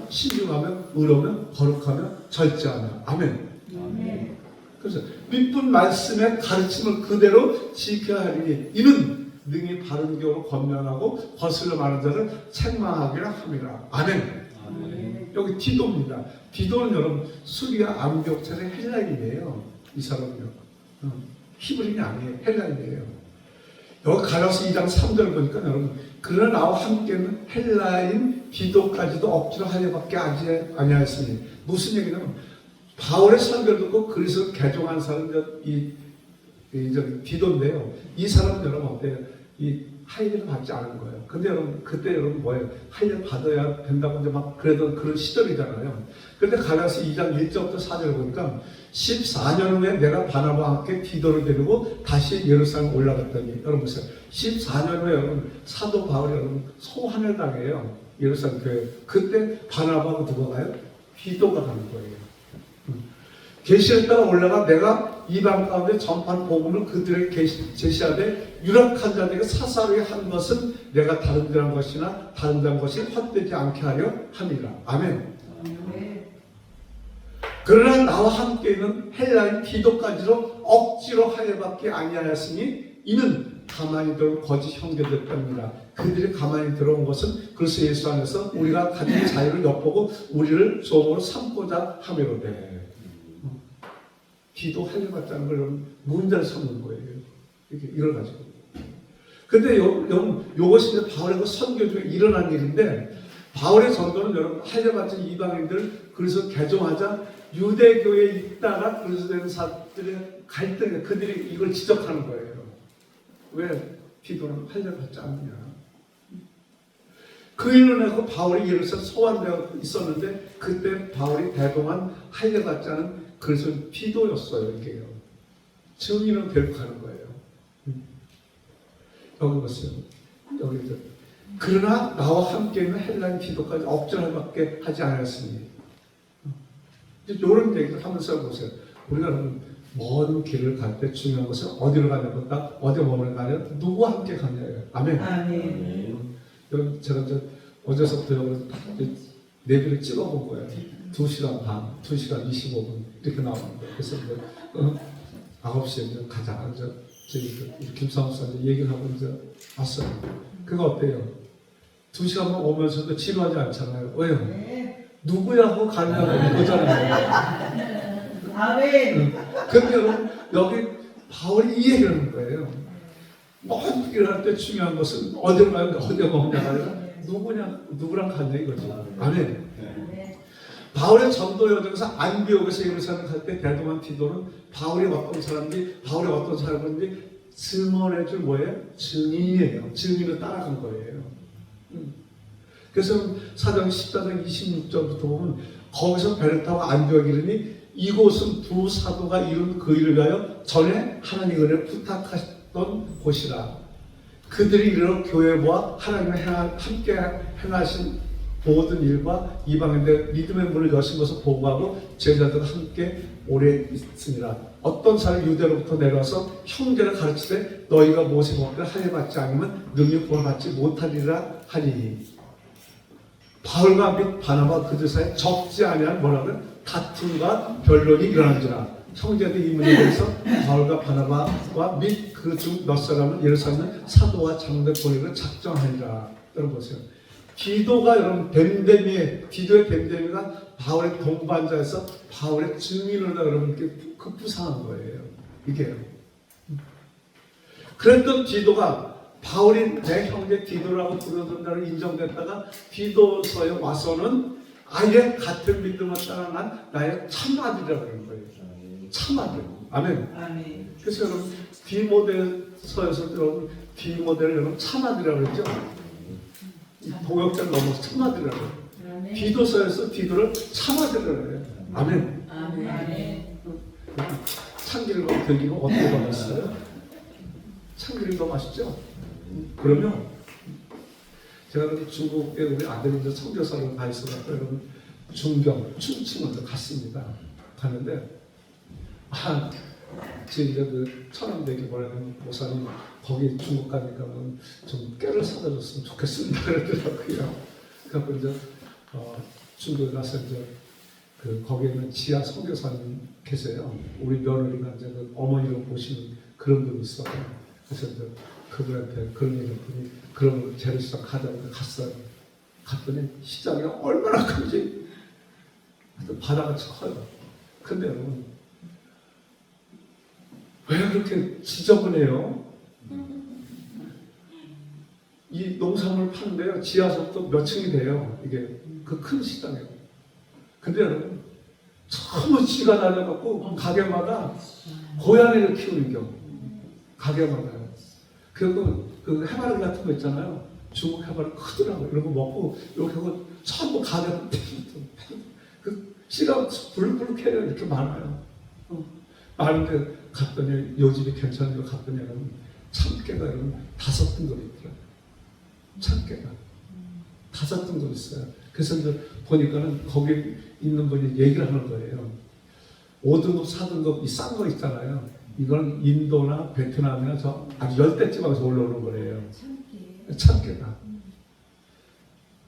신중하며 의로며 거룩하며 절제하며. 아멘. 아멘. 그래서 믿은 말씀의 가르침을 그대로 지켜야 하리니 이는 능히 바른 교로 권면하고 거슬러 말하는 자를 책망하기라 함이라. 아멘. 아멘. 여기 디도입니다. 디도는 여러분 수리아 암벽자의 헬라인이에요. 이 사람은요. 히브리인이 아니에요. 헬라인이에요. 여기 갈라서 2장 3절 보니까 여러분 그러나 나와 함께는 헬라인 디도까지도 억지로 하려밖에 아니하였으니 무슨 얘기냐면 바울의 설교를 듣고 그리스도를 개종한 사람이 디도인데요. 이 사람은 여러분 어때요? 이 하이를 받지 않은 거예요. 근데 여러분 그때 여러분 뭐예요? 하이를 받아야 된다고 이제 막 그러던 그런 시절이잖아요. 그런데 갈라서 2장 1절부터 4절 보니까 14년 후에 내가 바나바와 함께 디도를 데리고 다시 예루살렘 올라갔더니 여러분 보세요. 14년 후에 여러분 사도 바울이 여러분 소환을 당해요. 예루살렘 교회. 그때 바나바하고 누가 가요? 디도가 가는 거예요. 계시를 따라 올라가 내가 이방 가운데 전파한 복음을 그들에게 제시하되 유력한 자들에게 사사로이 한 것은 내가 다른 데 한 것이나 다른 데 한 것이 헛되지 않게 하려 함이라. 아멘. 아멘. 그러나 나와 함께 있는 헬라인 디도까지도 억지로 하여밖에 아니하였으니 이는 가만히 들어온 거짓 형제들 때문이라. 그들이 가만히 들어온 것은 그리스도 예수 안에서 우리가 가진 자유를 엿보고 우리를 종으로 삼고자 함이로되. 디도 하려봤다는 걸 문제를 삼는 거예요. 이렇게 이걸 가지고. 근데 요것이 이제 바울의 선교 중에 일어난 일인데 바울의 전도는 여러분 하려봤던 이방인들 그래서 개종하자 유대교에 있다가 그리스도 된 사람들의 갈등에 그들이 이걸 지적하는 거예요. 왜 디도는 하려봤지 않느냐. 그 일로 인해서 바울이 예루살렘 소환되어 있었는데 그때 바울이 대동한 하려봤지 않은 그래서 디도였어요. 이게요. 증인은 데리고 가는 거예요. 여기 보세요. 여기 그러나 나와 함께 있는 헬라인 디도까지 억절할밖에 하지 않았으니 이런 얘기를 하면서 보세요. 우리가 먼 길을 갈 때 중요한 것은 어디로 가냐보다 어디 머무르냐 누구와 함께 가냐예요. 아멘. 아멘. 여러분 제가 어제서부터 여러분 내비를 찍어본 거예요. 2시간 반, 2시간 25분 이렇게 나오는 거예요. 그래서 9시에 가자. 저희 김상우 선생님 얘기를 하고 이제 왔어요. 그거 어때요? 2시간만 오면서도 지루하지 않잖아요. 왜요? 네. 누구야 하고 가냐고 이거잖아요. 아멘. 근데 여러분 여기 바울이 이 얘기를 하는 거예요. 먼 길을 할 때 중요한 것은 어디로 가냐, 어디가 뭐냐가 아니라 누구랑 가냐 이거죠. 아멘. 바울의 전도 여정에서 안디옥에서 예루살렘 갈 때 대동한 디도는 바울이 어떤 사람인지 증언해줄 뭐예요? 증인이에요. 증인을 따라간 거예요. 그래서 사도행 14장 26절부터 보면 거기서 배를 타고 안디옥에 이르니 이곳은 두 사도가 이룬 그 일을 위하여 전에 하나님의 은혜를 부탁하셨던 곳이라. 그들이 이르러 교회와 하나님의 함께 행하신 모든 일과 이방인들 믿음의 문을 여신 것을 보고하고 제자들과 함께 오래 있으니라. 어떤 사람이 유대로부터 내려와서 형제를 가르치되 너희가 모세 법대로 하여받지 않으면 능히 구원받지 못하리라 하니. 바울과 및 바나바 그들 사이에 적지 아니한 뭐라고요? 다툼과 변론이 일어난지라. 형제들 이 문제에 대해서 바울과 바나바와 및 그 중 몇 사람은 예루살렘 사도와 장로들 보내기를 작정하니라. 여러분 보세요. 디도가 여러분 디도의 댐댐이가 바울의 동반자에서 바울의 증인으로 여러분 이렇게 급부상한 거예요. 이게요. 그랬던 디도가 바울이 내 형제 디도라고 부르던다고 인정됐다가 디도서에 와서는 아예 같은 믿음을 따라간 나의 참아들이라고 그러는 거예요. 참아들. 아멘. 아멘. 그래서 여러분 디모데서에서 여러분 디모데를 여러분 참아들이라고 그랬죠. 동역자를 넘어서 참아들이라고 해요. 디도서에서 디도를 참아들이라고 해요. 아멘. 아멘. 참기름 들기는 어떻게 맛있어요? 참기름 더 맛있죠? 그러면 제가 중국에 우리 아들이 이제 선교사로 가 있어서 여러분 중경, 충칭을 갔습니다. 갔는데 제 이제 그 천안대교 보라는 목사님 거기 중국 가니까는 좀 깨를 사다 줬으면 좋겠습니다 그러더라고요. 그래서 이제 중국에 가서 이제 거기에 있는 지하 선교사님 계세요. 우리 며느리가 이제 어머니를 보시는 그런 분이 있어요. 그래서 이제 그분한테 그런 얘기를 했더니 그런 걸 재래시장 가자고 갔어요. 갔더니 시장이 얼마나 큰지 바다같이 커요. 근데 여러분 왜 그렇게 지저분해요? 이 농산물 파는데요 지하석도 몇 층이 돼요. 이게 그 큰 시장이에요. 근데 여러분 전부 쥐가 달려갖고 가게마다 고양이를 키우는 경우 가게마다요. 그리고 그 해바라기 같은 거 있잖아요. 중국 해바라기 크더라고요. 이런 거 먹고 이렇게 하고 전부 가게 그 씨가 불룩해요. 이렇게 많아요. 많은데 갔더니 요 집이 괜찮은 거 갔더니 여러분 참깨가 여러분 5등급이 있더라고요. 참깨가 5등급 있어요. 그래서 이제 보니까는 거기 있는 분이 얘기를 하는 거예요. 5등급, 4등급 이 싼 거 있잖아요. 이건 인도나 베트남이나 저 아주 열대지방에서 올라오는 거래요. 참깨가.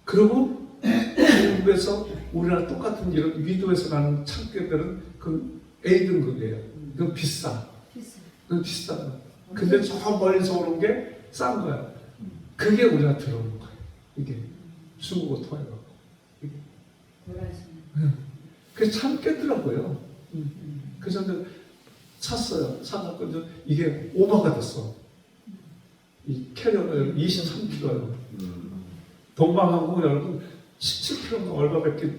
그리고 중국에서 우리나라 똑같은 이런 위도에서 나는 참깨들은 그 A등급이에요. 그건 비싸. 그건 비싸다. 근데 저 멀리서 오는 게 싼 거야. 그게 우리가 들어오는 거예요. 이게 중국어 통해갖고. 그게 참 깼더라고요. 그래서 이제 샀어요. 사갖고 이제 이게 오버가 됐어. 이 캐리어가 23kg예요. 동방항공 여러분 17kg가 얼마밖에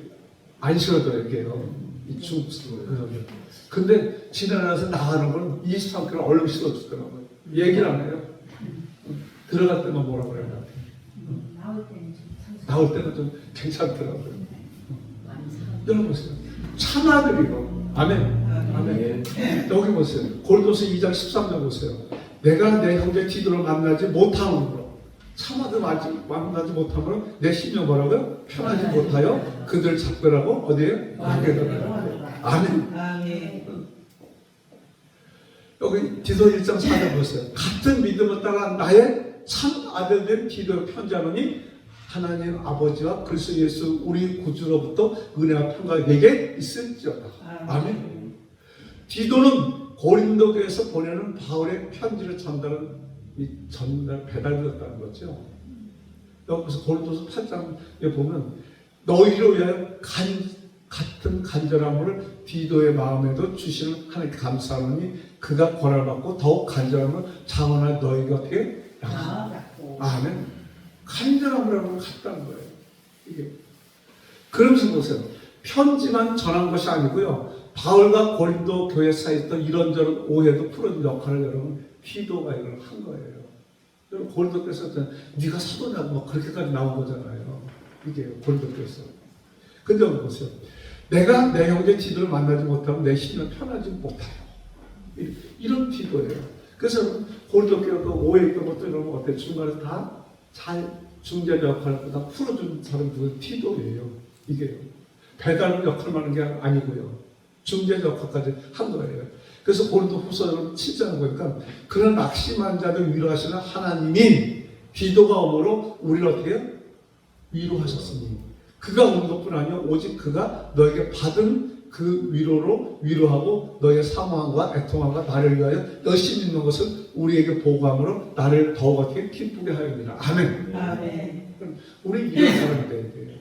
안 실어줘요. 이게요. 이 중국 근데 지나가서 나가는 건 23kg 얼른 실어주더라고요. 얘기를 안 해요. 들어갈 때만 뭐라 그래요. 나올 때는 좀 괜찮더라고요. 여러분 보세요. 참아들이요. 아멘. 아멘. 여기 보세요. 골도서 2장 13절 보세요. 내가 내 형제 디도를 만나지 못함으로 참아들 만나지 못함으로 내 심령 뭐라고요? 편하지 못하여 그들 작별하고 어디에? 아멘. 여기 디도 1장 4절 보세요. 같은 믿음을 따라 나의 참 아들된 디도에 편지하노니 하나님 아버지와 그리스도 예수 우리 구주로부터 은혜와 평강이 내게 있을지어다. 아멘. 디도는 고린도 교회에서 보내는 바울의 편지를 배달되었다는 거죠. 여기서 고린도서 8장에 보면 너희를 위하여 같은 간절함을 디도의 마음에도 주시는 하나님께 감사하노니 그가 권한을 받고 더욱 간절함을 장원할 너희 곁에 나가고. 아멘. 간절함을 하고 갔다는 거예요. 이게. 그러면서 보세요. 편지만 전한 것이 아니고요. 바울과 고린도 교회 사이에 있던 이런저런 오해도 풀어준 역할을 여러분 디도가 이걸 한 거예요. 여러분 고린도 교회에서 네가 사도냐고 막 그렇게까지 나온 거잖아요. 이게 고린도 교회에서. 근데 여기 보세요. 내가 내 형제 디도를 만나지 못하면 내 심령 편하지 못해요. 이런 디도예요. 그래서 고린도 교회가 그 오해했던 것도 이런 거 어때요? 중간에 다 잘 중재 역할을 다 풀어준 사람들은 디도예요. 이게 배달 역할만 하는 게 아니고요. 중재 역할까지 한 거예요. 그래서 고린도 후서 7장을 보니까 그런 낙심한 자를 위로하시는 하나님이 디도가 오므로 우리를 어떻게 위로하셨으니 그가 온 것뿐 아니요 오직 그가 너에게 받은 그 위로로 위로하고 너의 사모함과 애통함과 나를 위하여 열심히 있는 것을 우리에게 보고함으로 나를 더욱 어떻게 기쁘게 하였느니라. 아멘. 아멘. 우리 이런 사람이 돼야 돼요.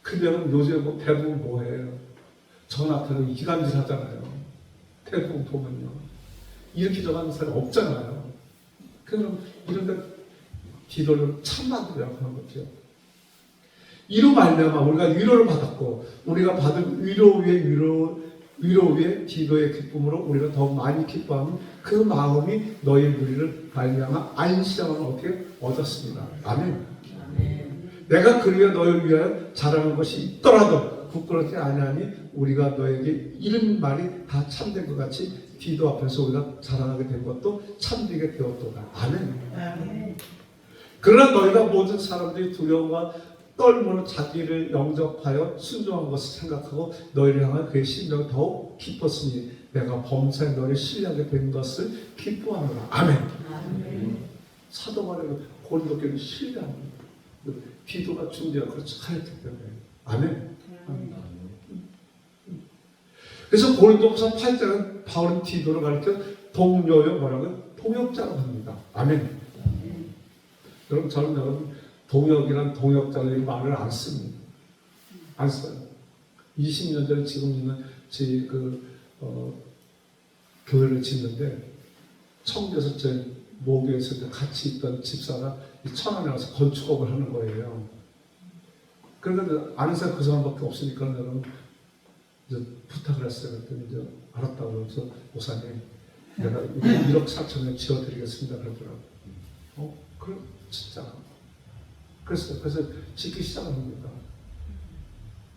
근데 요즘 대부분 뭐해요? 전 앞에는 기간질 하잖아요. 대부분 보면요. 이렇게 저가는 사람이 없잖아요. 그럼 이런데 기도를 참아드려야 하는 거죠. 이로 말미암아 우리가 위로를 받았고 우리가 받은 위로 위에 기도의 기쁨으로 우리가 더 많이 기뻐하는 그 마음이 너희 무리를 말미암아 안식함을 어떻게 얻었습니다. 아멘. 내가 그리에 너희를 위하여 자랑한 것이 있더라도 부끄럽지 아니하니 우리가 너에게 이런 말이 다 참된 것 같이 기도 앞에서 우리가 자랑하게 된 것도 참되게 되었도다. 아멘. 그러나 너희가 모든 사람들이 두려움과 떨므로 자기를 영접하여 순종한 것을 생각하고 너희를 향한 그의 심정이 더욱 깊었으니 내가 범사에 너를 신뢰하게 된 것을 기뻐하노라. 아멘. 사도 바울은 고린도 교회를 신뢰합니다. 기도가 중재가 그렇지 않기 때문에 아멘. 그래서 고린도후서 8장은 바울은 디도를 가르쳐 동료요 뭐라고? 동역자라고 합니다. 아멘. 여러분 저는 여러분 동역이란 동역자의 말을 안 씁니다. 안 써요. 20년 전에 지금 있는 제 교회를 짓는데 청주에서 제 모교에서 같이 있던 집사가 천안에 와서 건축업을 하는 거예요. 그런데 아는 사람 그 사람밖에 없으니까 여러분 이제 부탁을 했어요. 그랬더니 이제 알았다고 그래서 목사님 내가 1억 4천에 지어드리겠습니다. 그러더라고요. 그래 진짜. 그래서 짓기 시작을 합니다.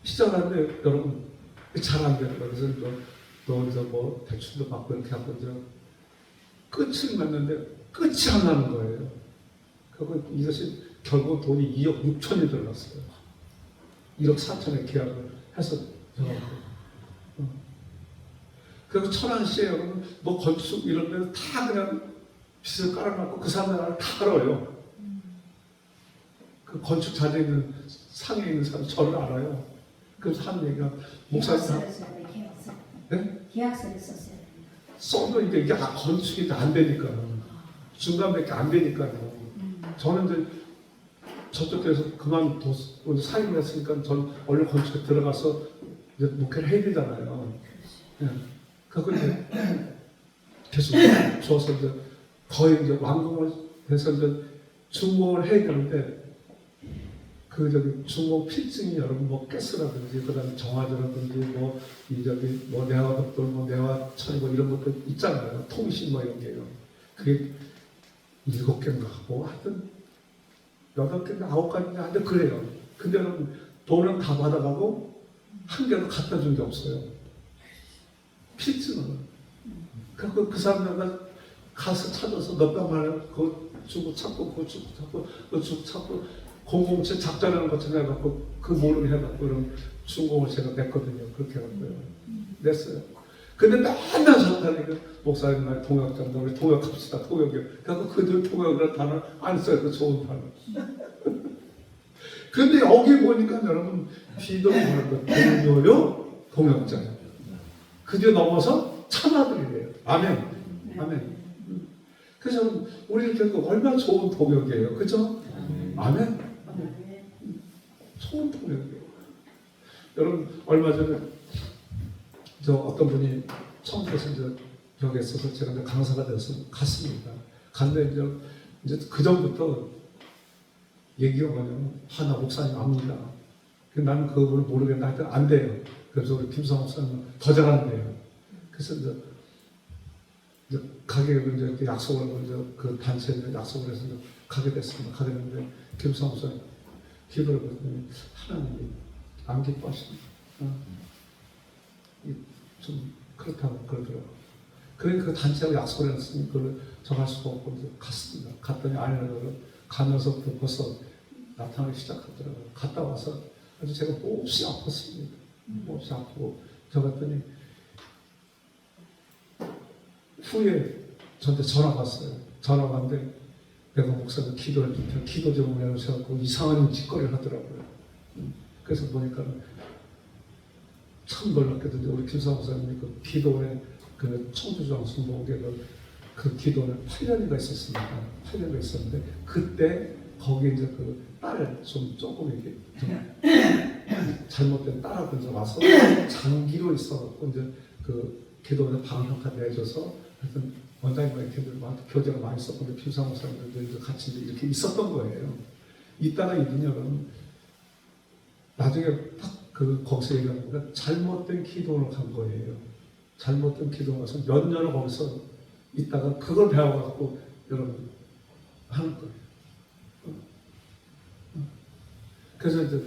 시작을 하는데 여러분 잘 안 되는 거예요. 그래서 너 이제 뭐 대출도 받고 이렇게 하고 이제 끝을 맺는데 끝이 안 나는 거예요. 그리고 이것이 결국 돈이 2억 6천이 들어갔어요. 1억 4천에 계약을 해서 들어갔고. 그리고 천안시에 여러분 뭐 건축 이런 데는 다 그냥 빚을 깔아놓고 그 사람들 다 알아요. 그 건축 자재에 있는 상에 있는 사람 저를 알아요. 그래서 하는 얘기가 목사님 네? 계약서를 썼어요. 써도 이게 건축이 안 되니까 중간밖에 안 되니까요. 저는 이제 저쪽 에서 그만두고 사임을 했으니까 전 원래 건축에 들어가서 이제 목회를 해야 되잖아요. 네. 그래서 이제 계속 줘서 이제 거의 이제 완공을 해서 이제 준공을 해야 되는데 그 저기 준공 필증이 여러분 뭐 가스라든지 그다음에 정화조라든지 뭐 이 저기 뭐 내화덕돌 뭐 내화천이 뭐 이런 것도 있잖아요. 통신 뭐 이런 게요. 그게 7개인가 하고 하여튼 8개인가 9가지인가 하여튼 그래요. 근데 여러분 돈은 다 받아가고 한 개도 갖다 준 게 없어요. 필증은. 그래서 그 사람들과 가서 찾아서 몇백 만원 그거 주고 찾고 그거 주고 찾고 그거 주고 찾고 공공체 작전하는 것처럼 해갖고 그 모르게 해갖고 그럼 준공을 제가 냈거든요. 그렇게 해갖고요. 냈어요. 근데 맨날 전달이니까 목사님 말 동역장도 우리 동역합시다. 동역이요. 그래서 그들 동역이라는 단어 안 써요. 그 좋은 단어. 근데 여기 보니까 여러분 비도 뭐라고 동료요 동역자요. 그 뒤에 넘어서 참아들이래요. 아멘. 아멘. 그래서 우리 교회가 얼마나 좋은 동역이에요. 그죠? 아멘. 아멘. 좋은 동역이에요. 여러분 얼마 전에 저 어떤 분이 청주에서 이제 벽에 있어서 제가 이제 강사가 돼서 갔습니다. 갔는데 이제 그 전부터 얘기가 뭐냐면 나 목사님 압니다. 나는 그걸 모르겠는데 하여튼 안 돼요. 그래서 우리 김성 목사님은 더 잘한대요. 그래서 이제 가게 이제 이렇게 약속을 하고 이제 그 단체에 약속을 해서 이제 가게 됐습니다. 가게 됐는데 김성 목사님 기도를 했더니 하나님이 안 기뻐하십니다. 좀 그렇다고 그러더라고요. 그러니까 그 단체하고 약속을 했으니 그걸 정할 수가 없고 이제 갔습니다. 갔더니 아내가 가면서부터 벌써 나타나기 시작하더라고요. 갔다 와서 아주 제가 몹시 아팠습니다. 몹시 아프고 저 갔더니 후에 저한테 전화가 왔어요. 전화가 왔는데 내가 목사님 기도를 좀 해요. 기도 좀 해주셔서 이상한 짓거리를 하더라고요. 그래서 보니까 참 놀랍게도 우리 김상 목사님이 그 기도에 그 청주장 순복에 그 기도는 8년이가 있었습니다. 8년이가 있었는데 그때 거기 이제 그 딸을 좀 조금 이렇게 좀 잘못된 딸하고 이제 와서 장기로 있어갖고 이제 그 기도에 방향까지 내줘서 하여튼 원장님과 이렇게 교제가 많이 있었는데 김상 목사님도 이제 같이 이렇게 있었던 거예요. 있다가 이분이 나중에 딱 그 거기서 얘기하는 거가 잘못된 기도로 간 거예요. 잘못된 기도로 가서 몇 년을 거기서 있다가 그걸 배워갖고 여러분 하는 거예요. 그래서 이제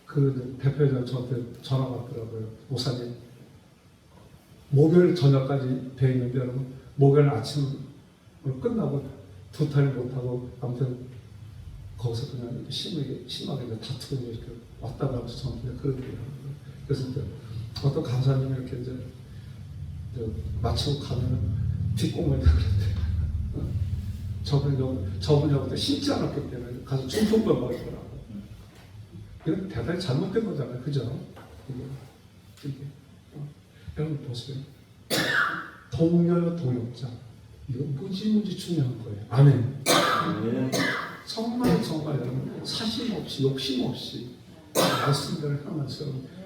그 대표자 저한테 전화가 왔더라고요. 목사님 목요일 저녁까지 돼 있는데 여러분 목요일 아침 끝나고 두 탈을 못하고 아무튼 거기서 그냥 이렇게 심하게 다투고 이렇게 왔다가 하면서 저한테 그런 얘기를 하는 거예요. 그래서 이제 어떤 강사님이 이렇게 이제 마치고 가면은 뒷공문이다 그랬대요. 저분이 그때 신지 않았기 때문에 가서 충청도 먹으더라고. 이건 대단히 잘못된 거잖아요. 그죠? 이게. 여러분 보세요. 동료요 동역자. 이거 무지무지 중요한 거예요. 아멘. 정말 여러분 사심 없이 욕심 없이 말씀대로 향하면서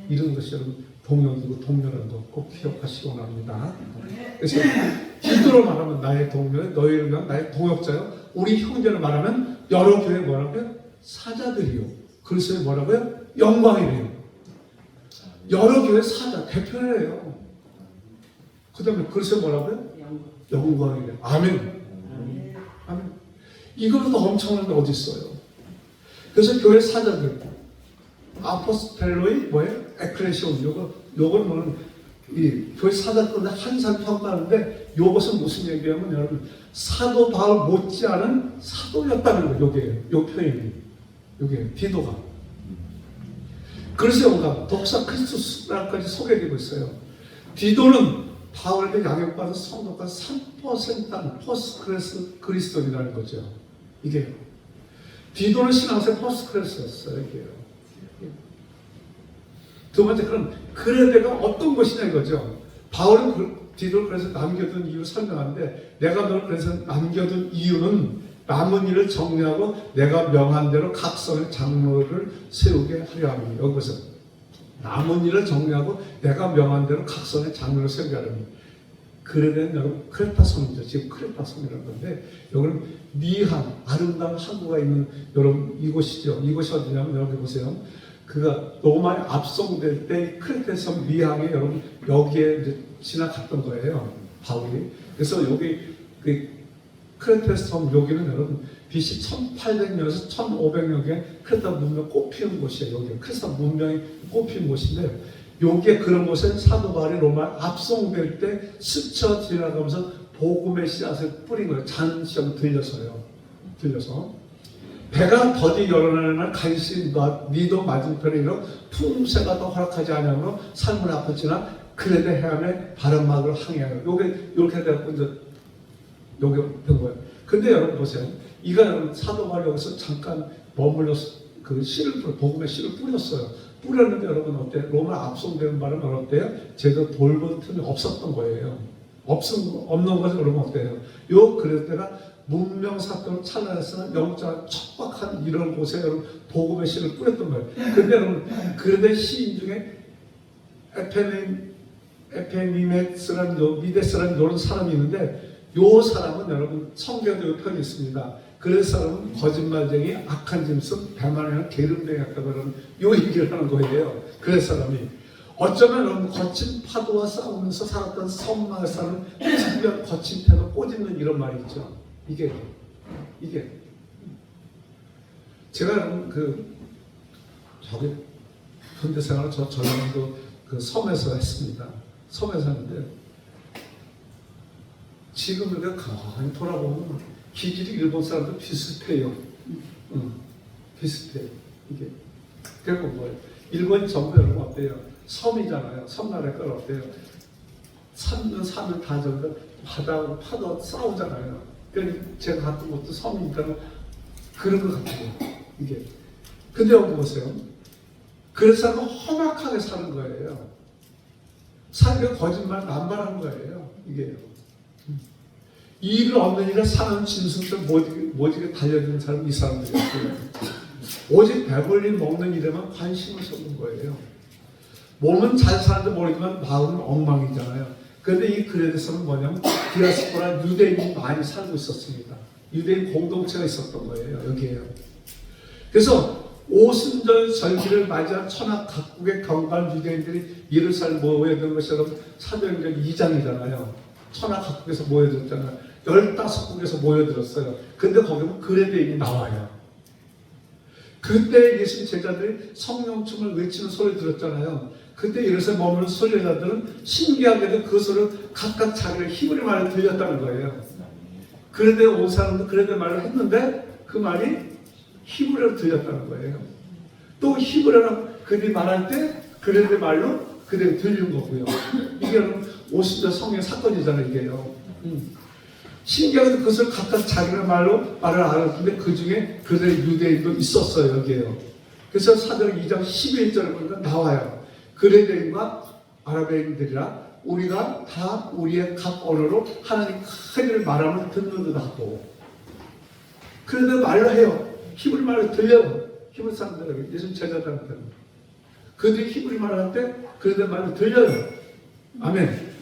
이런 것이 여러분 동역이고 동료라는 거 꼭 기억하시기 원합니다. 그래서 디도로 말하면 나의 동료요, 너희를 위한 나의 동역자요. 우리 형제를 말하면 여러 교회 뭐라고요? 사자들이요. 그리스도의 뭐라고요? 영광이래요. 여러 교회 사자 대표래요. 그 다음에 그리스도의 뭐라고요? 영광이래요. 아멘. 아멘. 이거보다 엄청난 게 어디 있어요? 그래서 교회 사자들, 아포스텔로이 뭐예요? 에클레시온 요거는 뭐는 이 교회 사자들인데 한산 평가하는데 요것은 무슨 얘기냐면 여러분 사도 바울 못지않은 사도였다는 거예요. 요 표현이 요게 디도가. 그래서 뭔가 독사 크리스토스라까지 소개되고 있어요. 디도는 바울에게 양육받은 성도가 3%한 포스트 그리스도인이라는 거죠. 이게 디도는 신앙생 포스트 크리스였어요. 이게요. 두 번째, 그럼 그레데가 어떤 것이냐 이거죠. 바울은 디도를 그래서 남겨둔 이유를 설명하는데, 내가 너를 그래서 남겨둔 이유는 남은 일을 정리하고 내가 명한 대로 각 성의 장로를 세우게 하려 함이니. 여기서 남은 일을 정리하고 내가 명한 대로 각 성의 장로를 세우게 하려니. 그레데는 여러분 크레타 섬이죠. 지금 크레타 섬이라는 건데, 여기는 미한 아름다운 항구가 있는 여러분 이곳이죠. 이곳이 어디냐면 여기 보세요. 그가 로마에 압송될 때 크레타 섬 미항에 여러분 여기에 이제 지나갔던 거예요. 바울이. 그래서 여기 그 크레타 섬 여기는 여러분 BC 1800년에서 1500년에 크레타 문명 꽃피운 곳이에요. 여기 크레타 문명이 꽃피운 곳인데, 여기에 그런 곳에 사도 바울이 로마에 압송될 때 스쳐 지나가면서 복음의 씨앗을 뿌린 거예요. 잔시험 들려서요. 배가 더디 열어나는 날 간신히 니도 맞은편에 이르러 풍세가 더 허락하지 않으므로 삶은 아팠지나 그레데 해안에 바람막을 항해하여. 요게 이렇게 돼갖고 이제 요게 된 거예요. 근데 여러분 보세요. 이가 여러분 사도 바울이 여기서 잠깐 머물러서 그 씨를 복음의 씨를 뿌렸어요. 뿌렸는데 여러분 어때요? 로마 압송되는 바람은 어때요? 제대로 돌볼 틈이 없었던 거예요. 없는 것은 여러분 어때요? 요 그레데가 문명 사건을 찰나에서는 영장 척박한 이런 곳에 여러분 복음의 씨를 뿌렸던 거예요. 근데 여러분 그레데 시인 중에 에페니메스라는 미데스라는 이런 사람이 있는데, 요 사람은 여러분 성경에 요 편이 있습니다. 그 사람은 거짓말쟁이, 악한 짐승, 배만이나 게으름쟁이 같다고 하는 요 얘기를 하는 거예요. 그 사람이 어쩌면 여러분 거친 파도와 싸우면서 살았던 섬마을 사는 특별 거친 태도 꼬집는 이런 말이 있죠. 이게 제가 저기 군대 생활을 전년도 그 섬에서 했습니다. 섬에서 했는데 지금 우리가 가만히 돌아보면 기질이 일본 사람도 비슷해요. 비슷해. 이게 그리고 뭐예요? 일본 전부 여러분 어때요? 섬이잖아요. 섬나라가 어때요? 산은 다 전부 바다하고 파도 싸우잖아요. 그러니까 제가 갔던 곳도 섬이니까 그런 것 같아요. 이게. 근데 여기 보세요. 그래서 험악하게 사는 거예요. 살게 거짓말, 남발한 거예요. 이게. 이익을 얻는 일에 사는 진술을 모지게 달려드는 사람은 이 사람들이었어요. 오직 배불리 먹는 일에만 관심을 쏟는 거예요. 몸은 잘 사는지 모르지만 마음은 엉망이잖아요. 그런데 이 그레데서는 뭐냐면 디아스포라 유대인이 많이 살고 있었습니다. 유대인 공동체가 있었던 거예요. 여기에요. 그래서 오순절 절기를 맞이한 천하 각국의 경관 유대인들이 예루살렘 모여든 것이 여러분 사도행전 2장이잖아요. 천하 각국에서 모여들었잖아요. 15국에서 모여들었어요. 근데 거기 보면 그레데인이 나와요. 그때 예수님 제자들이 성령춤을 외치는 소리 들었잖아요. 그때 예루살렘 머무는 선지자들은 신기하게도 그 소리를 각각 자기의 히브리 말을 들렸다는 거예요. 그런데 온 사람도 그레데 말을 했는데 그 말이 히브리어로 들렸다는 거예요. 또 히브리어로 그들이 말할 때 그레데 말로 그대로 들린 거고요. 이게 오순절 성령 사건이잖아요. 이게요. 신기하게도 그것을 각각 자기의 말로 말을 알았는데 그 중에 그들의 유대인도 있었어요. 여기에요. 그래서 사도행 2장 11절에 보니까 나와요. 그레대인과 아라베인들이라 우리가 다 우리의 각 언어로 하나님 큰 일을 말하면 듣는 듯 하고, 그런데 말로 해요. 히브리 말로 들려요. 히브리 사람들에게, 예수 제자들한테는. 그들이 히브리 말을 할 때 그런데 말로 들려요. 아멘.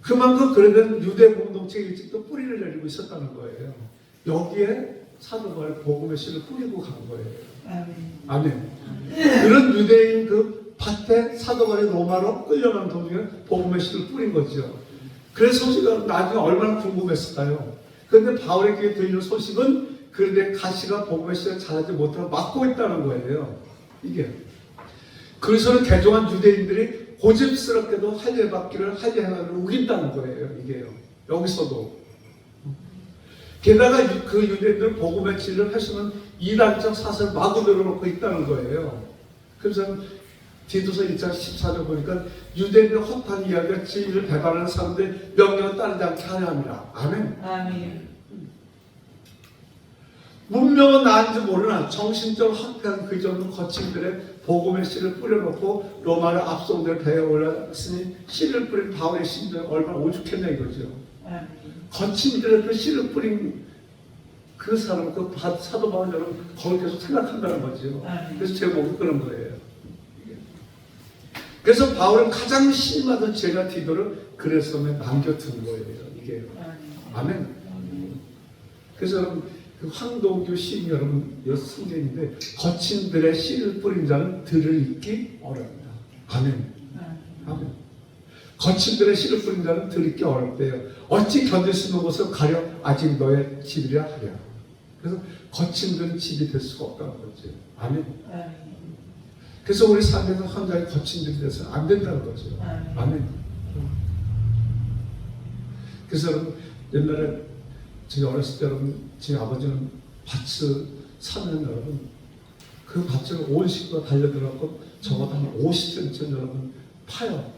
그만큼 그러던 유대 공동체 일찍도 뿌리를 내리고 있었다는 거예요. 여기에 사도 바울이 복음의 씨를 뿌리고 간 거예요. 아멘. 그런 유대인 그 밭에 사도 바울이 로마로 끌려간 도중에 복음의 씨를 뿌린 거죠. 그래서 소식은 나중에 얼마나 궁금했을까요? 그런데 바울의 귀에 들리는 소식은 그런데 가시가 복음의 씨를 잘하지 못하고 막고 있다는 거예요. 이게. 그래서는 개종한 유대인들이 고집스럽게도 할례받기를 할례하나를 우긴다는 거예요. 이게요. 여기서도. 게다가 그 유대인들은 복음의 진리를 하시는 이단적 사설을 마구 늘어놓고 있다는 거예요. 그래서 디도서 1장 14절 보니까 유대인의 허탄 이야기가 진리를 배반하는 사람들의 명령을 따르지 않게 하려 합니다. 아멘. 아멘. 문명은 나은지 모르나 정신적으로 학대한 그 정도 거친들의 복음의 씨를 뿌려놓고 로마를 압송된 배에 올랐으니 씨를 뿌린 바울의 심정이 얼마나 오죽했냐 이거죠. 거친들의 그 씨를 뿌린 그 사람, 그 사도 바울 여러분 거기 계속 생각한다는 거죠. 그래서 제목이 그런 거예요. 그래서 바울은 가장 신임하던 제자 디도를 그레스돔에 남겨둔 거예요. 이게. 아멘. 그래서 여러분 그 황동규 시인 여러분 성경인데 거친들의 씨를 뿌린 자는 들을 잊기 어렵다. 아멘. 아멘. 거친들의 씨를 뿌린 자는 들을 잊기 어렵대요. 어찌 견딜 수 있는 것을 가려 아직 너의 집이라 하랴. 그래서 거친들은 집이 될 수가 없다는 거죠. 아멘. 그래서 우리 삶에서 혼자의 거친들이 돼서는 안 된다는 거죠. 아멘. 그래서 여러분 옛날에 제가 어렸을 때 여러분 제 아버지는 밭을 사면 여러분 그 밭을 온 식구가 달려들어서 적어도 한 50cm 여러분 파요.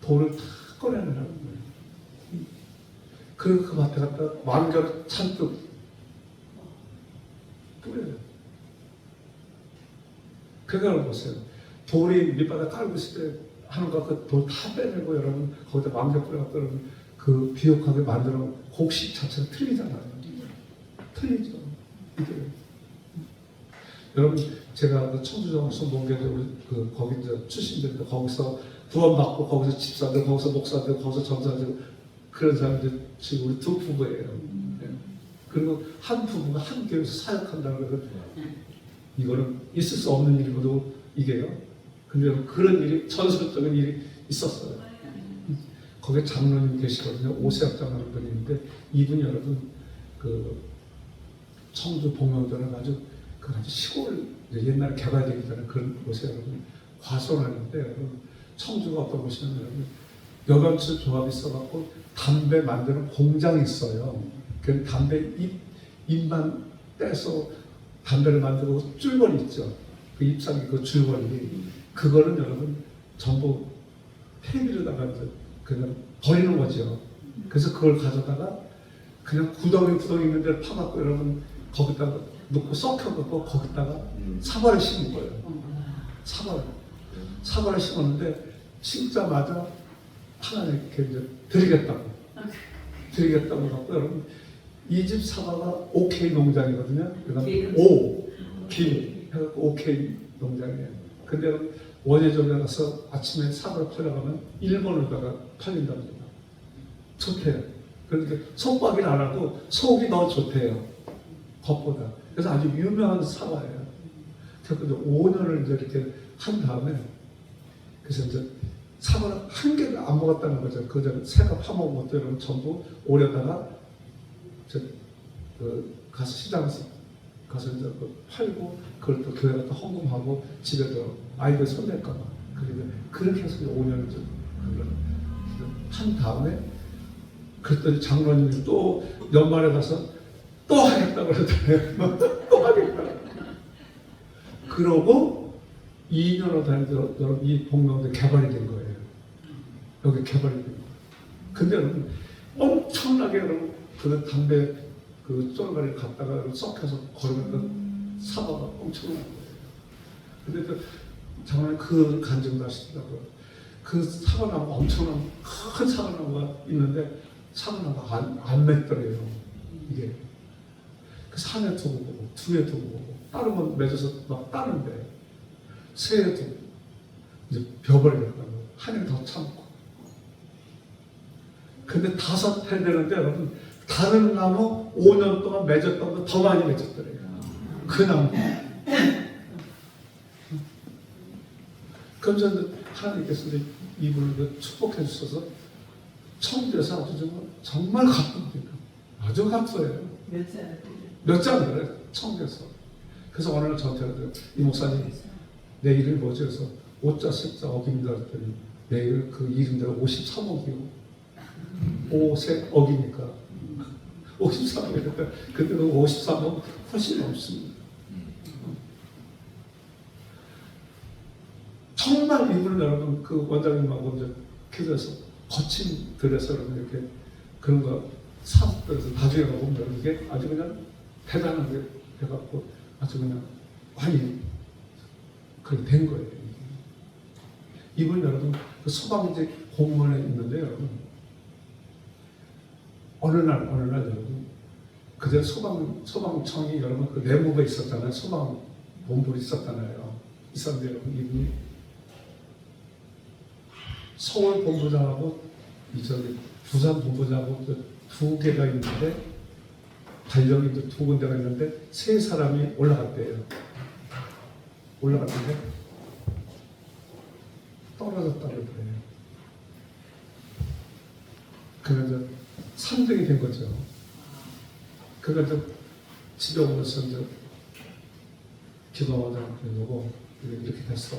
돌을 다 꺼내는 거예요. 그리고 그 밭에 갖다 망겨를 잔뜩 뿌려요. 그걸 보세요. 돌이 밑바닥 깔고 있을 때 하는 거 그 돌 다 빼내고 여러분 거기다 망겨 뿌려갖고 여러분 그 비옥하게 만들어 곡식 자체가 틀리잖아요. 틀리죠. 이게. 여러분 제가 그 청주정서 몽계에 그 거기 이제 출신들인데 거기서 구원받고 거기서 집사들, 거기서 목사들, 거기서 전사들 그런 사람들 지금 우리 두 부부예요. 네. 그리고 한 부부가 한 교회에서 사역한다는 것은 이거는 있을 수 없는 일이고도 이게요. 근데 그런 일이 전설적인 일이 있었어요. 거기에 장로님 계시거든요. 오세학 장로님 분인데 이분이 여러분 그 청주 봉영전에 아주 그 아주 시골 옛날에 개발되기 전에 그런 곳에 여러분 과소하는데 여러분 청주가 어떤 곳이냐면 여러분 여간수 조합이 있어갖고 담배 만드는 공장이 있어요. 그 담배 잎만 떼서 담배를 만들고 줄거리 있죠. 그 잎사귀 그 줄거리 그거는 여러분 전부 폐기로다가 그냥 버리는 거죠. 그래서 그걸 가져다가 그냥 구덩이 있는 데를 파갖고 여러분 거기다가 넣고 썩혀갖고 거기다가 사과를 심은 거예요. 사과를 심었는데 심자마자 하나님께 이제 드리겠다고 갖고 여러분 이 집 사과가 OK 농장이거든요. 그다음 김 해갖고 OK 농장이에요. 근데 원예점에 가서 아침에 사과를 팔려가면 일본으로다가 팔린답니다. 좋대요. 그런데 속박이를 안 하고 속이 더 좋대요. 겉보다. 그래서 아주 유명한 사과예요. 그래서 5년을 이제 이렇게 한 다음에 그래서 이제 사과를 한 개도 안 먹었다는 거죠. 그전 새가 파먹은 것도 여러분 전부 오려다가 가서 시장에서 가서 이제 팔고 그걸 또 교회 가서 헌금하고 집에도 아이들 손댈까봐 그렇게 해서 5년을 좀 한 다음에 그랬더니 장로님이 또 연말에 가서 또 하겠다고 그러더래요. 또 하겠다. 그러고 2년을 다니도록 여러분 이 복명대 개발이 된 거예요. 여기 개발이 된 거예요. 근데 여러분 엄청나게 여러분 그 담배 그 쫄가리를 갖다가 썩혀서 걸으면 사과가 엄청난 거예요. 근데 또 정말 그 간증도 하시더라고요. 그 사과나무가 엄청난 큰 사과나무가 있는데 사과나무가 안 맺더래요. 이게 그 산에 두고 보고 두에 두고 보고 다른 건 맺어서 막 따는데 새에 두고 이제 벼버리려고 한 해 더 참고. 근데 5해 되는데 여러분 다른 나무 5년 동안 맺었던 거 더 많이 맺었더래요. 그 나무. 그러면서 하나님께서 이분을 축복해 주셔서 청주에서 아주 정말 가뿐합니다. 아주 가뿐해요. 몇 장 그래요. 청주에서. 그래서 어느 날 저한테 이 목사님 내 이름이 뭐지? 그래서 5자 10자 어깁니다 그랬더니 내 이름 그 이름대로 53억이요. 5세 억이니까 53억이니까 근데 그 53억 훨씬 넘습니다. 정말 이분은 여러분 그 원장님하고 이제 기도해서 거친 들에서 여러분 이렇게 그런 거 사업들에서 나중에 보면 이게 아주 그냥 대단하게 해갖고 아주 그냥 많이 그렇게 된 거예요. 이분 여러분 그 소방제 공무원에 있는데 여러분 어느 날 여러분 그때 소방청이 여러분 그 내무가 있었잖아요. 소방 본부가 있었잖아요. 있었는데 여러분 이분이 서울 본부장하고 저기 부산 본부장하고 2개가 있는데 달력이 2군데가 있는데 3사람이 올라갔대요. 올라갔는데 떨어졌다고 그래요. 그래서 3등이 된 거죠. 그래서 집에 오면서 이제 기도원장한테 보고 이렇게 됐어.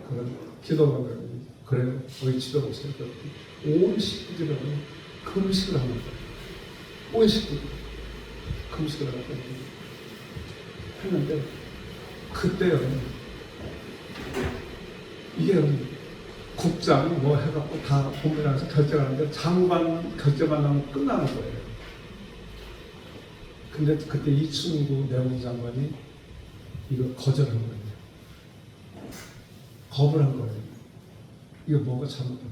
그럼 기도원장이 그래요. 저희 집에 오세요. 온 식구들은 금식을 하는 거예요. 온 식구들 금식을 하는 거예요. 했는데 그때요. 이게 국장 뭐 해갖고 다 본부장에서 결정을 하는데 장관 결정만 하면 끝나는 거예요. 근데 그때 이충구 내무장관이 이거 거절한 거예요. 거부를 한 거예요. 이거 뭐가 잘못됐고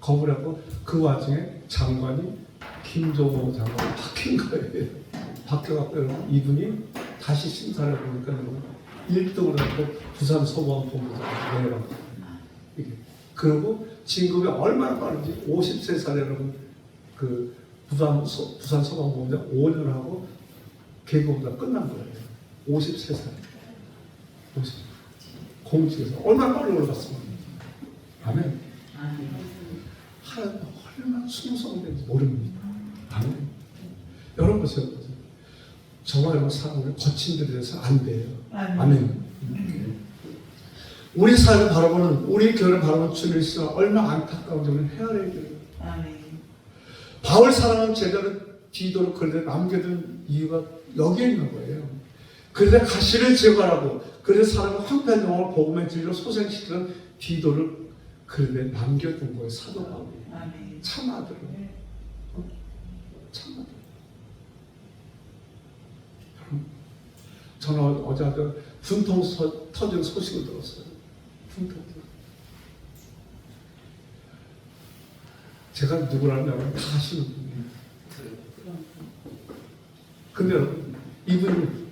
거부를 하고 그 와중에 장관이 김종호 장관이 바뀐 거예요. 바뀌어갖고 이분이 다시 심사를 해보니까 1등으로 해서 부산 소방본부장 내려간 거예요. 이게. 그리고 진급이 얼마나 빠른지 53살에 여러분 그 부산 소방본부장 5년을 하고 계급보다 끝난 거예요. 53살. 50. 공직에서 얼마나 빨리 올라갔습니까? 아멘. 하나님 얼마나 충성된지 모릅니다. 아멘. 여러분 보세요. 저와 여러분 사람을 거친 데에 대해서 안 돼요. 아멘. 우리 삶을 바라보는 우리 교회를 바라보는 주님의 시선 얼마나 안타까운지 우리는 헤아려야 돼요. 바울 사랑은 제자로 디도를 그런데 남겨둔 이유가 여기에 있는 거예요. 그런데 가시를 제거하라고 그래서 사람의 황폐한 영혼을 복음의 진리로 소생시키는 디도를 그런데 남겨둔 거예요. 사도 바울이. 참 아들. 참 아들. 저는 어제 분통 터진 소식을 들었어요. 분통 터진. 제가 누구라면 다 아시는 분이에요. 근데 여러분, 이분이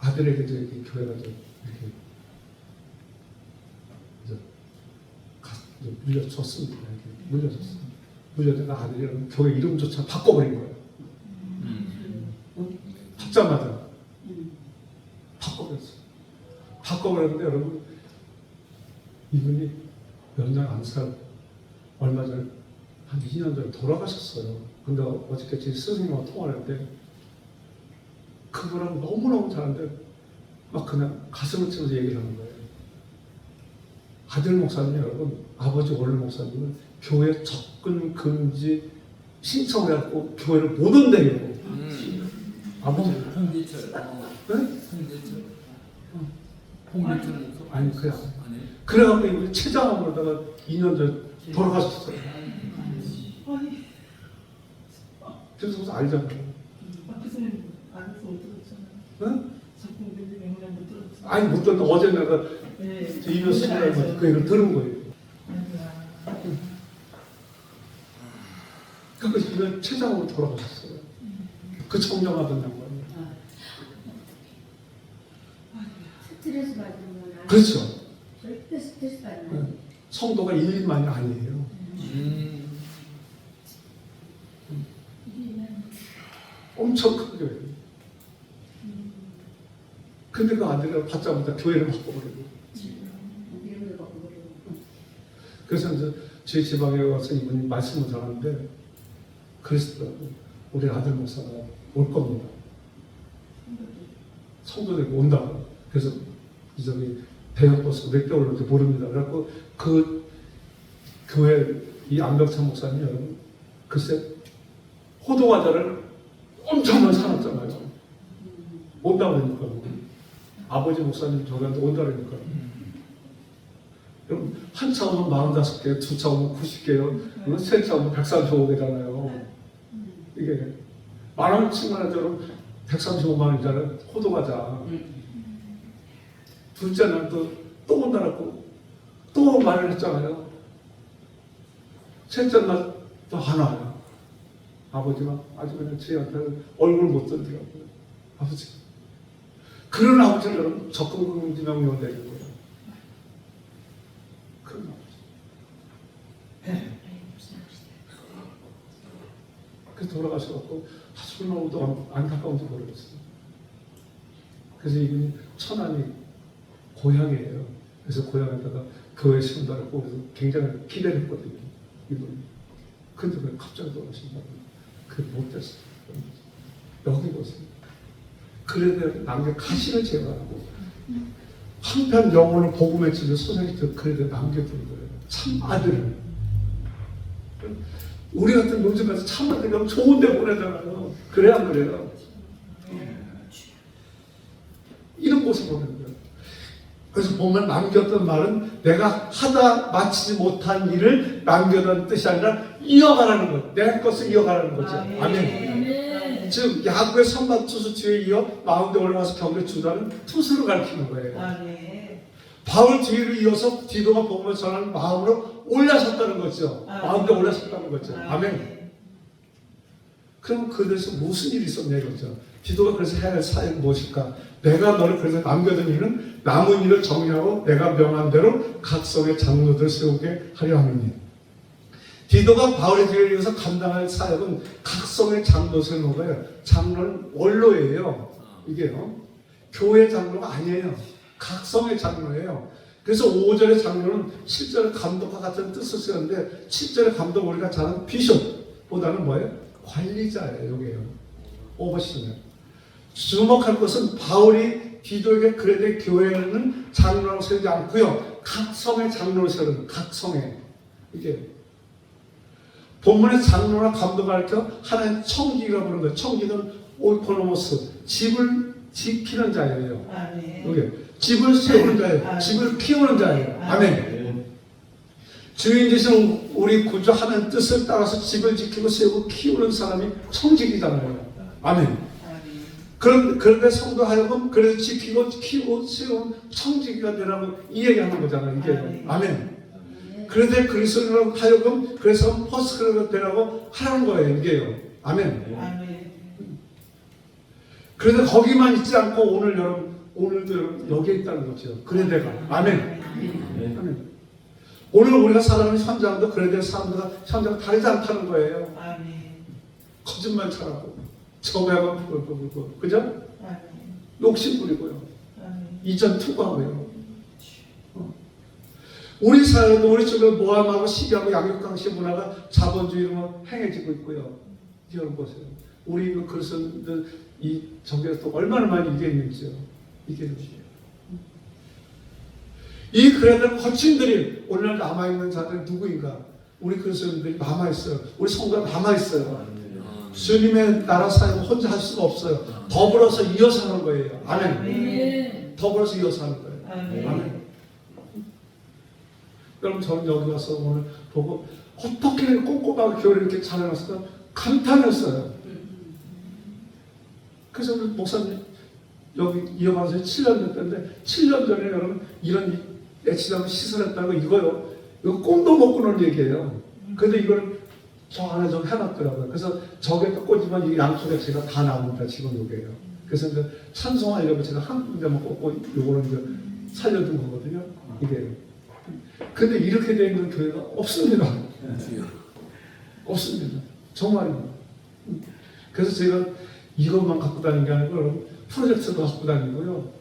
아들에게도 이렇게 교회가 좀 이렇게 물려줬습니다. 물려줬어요. 물려줘서 아들이 교회 이름조차 바꿔버린 거예요. 받자마자 바꿔버렸어요. 바꿔버렸는데 여러분, 이분이 연장 암살 얼마 전에 한 2년 전에 돌아가셨어요. 근데 어저께 제 스승님하고 통화를 했는데 그분은 너무너무 잘하는데 막 그냥 가슴을 치면서 얘기를 하는 거예요. 아들 목사님 여러분, 아버지 원래 목사님은 교회 접근 금지 신청을 해갖고 교회를 못 온대요. 아버지 홍기철. 네? 홍기철. 홍기철. 아니 그래. 그래갖고 이분이 최장암으로다가 2년 전에 돌아가셨어요. 그래서 알잖아요. 아니 못 듣는다. 어제 내가 네. 이면수 씨가 그 얘기를 들은 거예요. 그래서 이걸 최장으로 돌아가셨어요. 그 청정하던 양반이. 스트레스 받으면 그렇죠. 절대 스트레스 받으면 안 돼. 성도가 1인만이 아니에요. 엄청 크게. 근데 그 아들을 받자마자 교회를 바꿔버리고. 이름을 바꿔버리고. 그래서 이제 제 지방에 와서 이분이 말씀을 전하는데 그랬더라고요. 우리 아들 목사가 올 겁니다. 성도들이 온다고. 그래서 저기 대형버스 몇 개월 넘게 모릅니다. 그래갖고 그 교회 이 안병찬 목사님이 여러분 글쎄 호두과자를 엄청 많이 사놨잖아요. 온다 그러니까 아버지 목사님 저한테 온다 그러니까 그럼 한 차 오면 45개, 두 차 오면 90개요, 세 차 오면 135개잖아요. 이게 만원 치면 여러분 135만 원이잖아요. 호두과자. 둘째 날 또 온다고 또 말을 했잖아요. 셋째 날 또 하나. 아버지가 아주 그냥 저희한테 얼굴 못 들더라고요. 아버지. 그런 아버지를 여러분 적금금지명령 내린 거예요. 그런 아버지. 그래서 돌아가셔갖고 아주 너무도 안타까운지 모르겠어요. 그래서 이분이 천안이 고향이에요. 그래서 고향에다가 교회 신발을 꽂아서 굉장히 기대를 했거든요. 이분이. 근데 왜 갑자기 돌아가신다고. 그게 못됐어요. 여기 보세요. 그래도 남겨 가시를 제거하고 한편 영혼을 복음에 찔러 소생이 그래도 남겨둔 거예요. 참 아들을. 우리 같은 농촌 가서 참 아들이 좋은 데 보내잖아요. 그래야 안 그래요? 이런 모습 보는 거예요. 그래서 보면 남겼던 말은 내가 하다 마치지 못한 일을 남겨둔 뜻이 아니라 이어가라는 것. 내 것을 이어가라는 거죠. 아멘. 즉 야구의 선발 투수 뒤에 이어 마운드에 올라가서 경기를 주자는 투수를 가리키는 거예요. 바울 뒤를 이어서 디도가 복음을 전하는 마음으로 올라섰다는 거죠. 마운드에 올라섰다는 거죠. 아멘. 그럼 그들에서 무슨 일이 있었냐 이거죠. 디도가 그래서 해야 할 사역이 무엇일까? 내가 너를 그래서 남겨둔 일은 남은 일을 정리하고 내가 명한 대로 각성의 장로들을 세우게 하려 함이니. 디도가 바울의 뒤를 이어서 감당할 사역은 각성의 장로 세우는 거예요. 장로는 원로예요. 이게요. 교회 장로가 아니에요. 각성의 장로예요. 그래서 5절의 장로는 7절의 감독과 같은 뜻을 쓰는데 7절의 감독 우리가 잘 아는 비숍보다는 뭐예요? 관리자예요. 여기에요. 오버시네. 주목할 것은 바울이 디도에게 그레데 교회는 장로라고 세우지 않고요. 각성의 장로를 세우는 각성의 이게 본문의 장로나 감독을 가르쳐 하나님 청지기라고 부르는 거예요. 청지기는 오이코노모스 집을 지키는 자예요. 여기 집을 세우는 자예요. 집을 키우는 자예요. 아멘. 주인 되신 우리 구주 하나님 뜻을 따라서 집을 지키고 세우고 키우는 사람이 청지기잖아요. 아멘. 그런데 성도 하여금 그래서 지키고 키우고 세운 청지기가 되라고 이 얘기하는 거잖아요. 이게 아멘. 그런데 그리스도인으로 하여금 그래서 퍼스크가 되라고 하는 거예요. 이게요. 아멘. 그런데 거기만 있지 않고 오늘 여러분 오늘도 여기에 있다는 거죠. 그레데가. 아멘. 아멘. 오늘 우리가 살아가는 현장도 그레데 사람들과 현장은 다르지 않다는 거예요. 거짓말 잘하고 정회만 부르고 그죠? 욕심 부리고요. 이전 투구하고요. 우리 사회도 우리 쪽에 모함하고 시기하고 양육강식 문화가 자본주의로 행해지고 있고요. 여러분 보세요. 우리 그래서 이 정계에서 또 얼마나 많이 이겨있는지요. 이겨있는지요. 이 그래도 거친들이 오늘날 남아있는 자들은 누구인가? 우리 그리스도인들이 남아있어요. 우리 성도가 남아있어요. 주님의 나라 사역을 혼자 할 수가 없어요. 더불어서 이어서 하는 거예요. 아멘. 더불어서 이어서 하는 거예요. 아멘. 여러분 저는 여기 와서 오늘 보고 어떻게 꼼꼼하게 교회를 이렇게 잘해놨을까 감탄했어요. 그래서 목사님 여기 이어가서 7년 됐는데 7년 전에 여러분 이런 애치장을 시설했다고 이거요. 이거 꼼도 못 꾸는 얘기예요. 근데 이걸 저 안에 좀 해놨더라고요. 그래서 저게 또 꽂으면 이 양쪽에 제가 다 나옵니다. 지금 요게요. 그래서 이제 찬송하려고 제가 한 군데만 꽂고 요거는 이제 살려둔 거거든요. 이게. 근데 이렇게 돼 있는 교회가 없습니다. 없습니다. 정말입니다. 그래서 제가 이것만 갖고 다니는 게 아니고 여러분 프로젝트도 갖고 다니고요.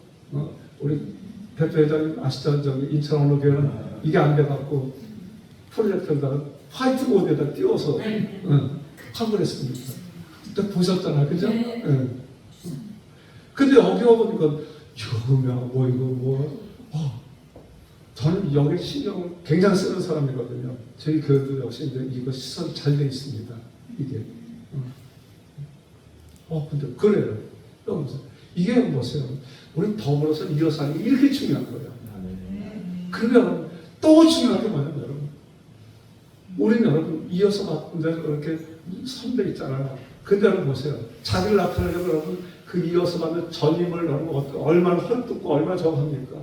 우리 대표회장님 아시죠? 저기 인천 어느 교회는 이게 안 돼갖고 프로젝트에다가 화이트보드에다 띄워서 하고 그랬습니다. 그때 보셨잖아요. 그죠? 근데 여기 와보니까 이거 뭐 이거 뭐 저는 여기 신경을 굉장히 쓰는 사람이거든요. 저희 교회도 역시 이제 이거 시설 잘 돼 있습니다. 이게. 근데 그래요. 여러분, 이게 보세요. 우리 더불어서 이어서 사는 게 이렇게 중요한 거예요. 그러면 또 중요한 게 뭐냐면 여러분. 우리는 여러분 이어서 바꾼 데서 이렇게 선배 있잖아요. 근데 여러분 보세요. 자기를 나타내려고 여러분 그 이어서 받는 전임을 여러분 얼마나 헐뜯고 얼마나 저합니까?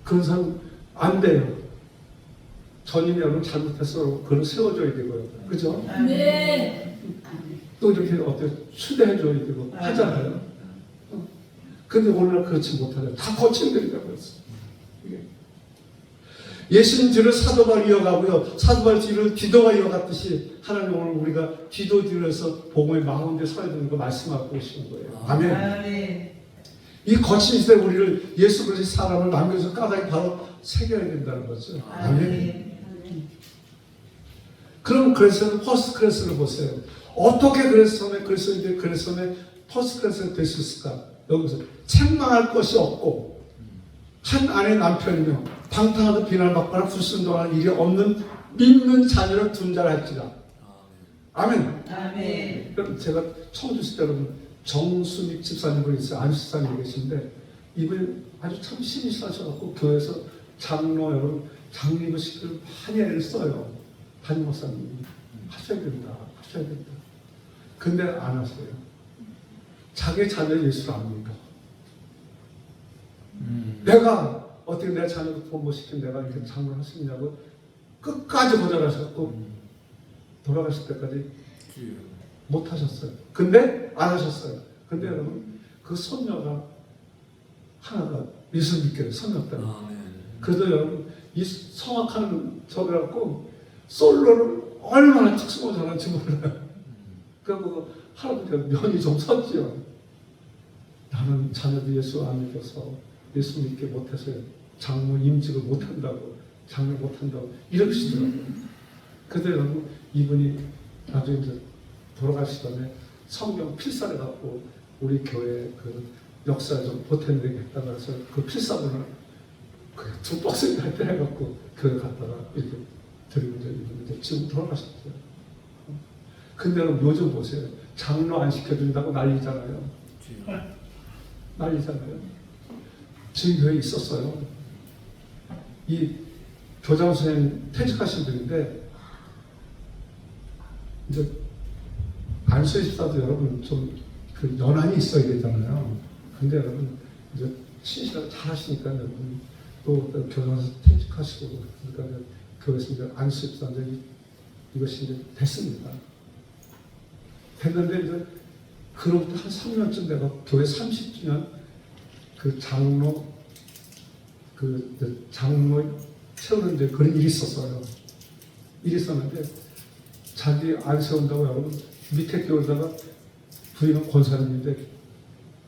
그런 사람 안 돼요. 전임이 여러분 잘못해서 그걸 세워줘야 되고요. 그죠? 네. 또 이렇게 추대해줘야 되고 하잖아요. 근데 오늘날 그렇지 못하죠. 다 거침들이라고 했어. 예수님 뒤를 사도가 이어가고요. 사도가 뒤를 디도가 이어갔듯이 하나님 오늘 우리가 디도 뒤에서 복음의 마음대 서야 되는 거 말씀하고 계시는 거예요. 아멘. 이 거친 시대 우리를 예수 그리스도의 사람을 남겨서 까닭이 바로 새겨야 된다는 거죠. 아멘. 그럼 그래서 퍼스트 클래스를 보세요. 어떻게 그래서는 퍼스트 클래스가 될 수 있을까? 여기서 책망할 것이 없고 한 아내 남편이며 방탕하도 비난받거나 불순종하는 일이 없는 믿는 자녀를 둔 자라 할지라. 아멘. 아멘. 그럼 제가 처음 주실 때 여러분 정순익 집사님이 있어요. 안수사님이 계신데 이분이 아주 참 신이시하셔갖고 교회에서 장로 여러분 장립을 시키는 많이 애를 써요. 담임 목사님이 하셔야 된다. 근데 안 하세요. 자기 자녀 예수를 안 믿어. 내가 어떻게 내 자녀를 부모시킨 내가 이렇게 장로를 할 수 있냐고 끝까지 거절하셨고 돌아가실 때까지 못 하셨어요. 근데 안 하셨어요. 근데 여러분 그 손녀가 하나가 예수 믿게 돼요. 손녀 때문에. 그래도 여러분 이 성악하는 저기 갖고 솔로를 얼마나 특수하고 잘하는지 몰라요. 그리고 할아버지가 면이 좀 섰지요. 나는 자녀도 예수 안 믿어서 예수 믿게 못해서 장로 임직을 못한다고 장로 못한다고 이러시더라고요. 그때 여러분 이분이 나중에 이제 돌아가시던에 성경 필사를 갖고 우리 교회 그 역사에 좀 보탬되겠다고 해서 그 필사본을 두 박스를 할 때 해갖고 교회 갔다가 이렇게 드리고 이제 지금 돌아가셨어요. 근데 요즘 보세요. 장로 안 시켜준다고 난리잖아요. 저희 교회에 있었어요. 이 교장 선생님 퇴직하신 분인데 이제 안수의식사도 여러분 좀 그 연한이 있어야 되잖아요. 근데 여러분 이제 신실하게 잘하시니까 여러분 또 교장 선생님 퇴직하시고 그러니까 교회에서 이제 안수의식사인데 이것이 이제 됐습니다. 됐는데 이제 그로부터 한 3년쯤 내가 교회 30주년 그 장로 세우는데 그런 일이 있었어요. 일이 있었는데 자기 안 세운다고 여러분 밑에 교회다가 부인은 권사님인데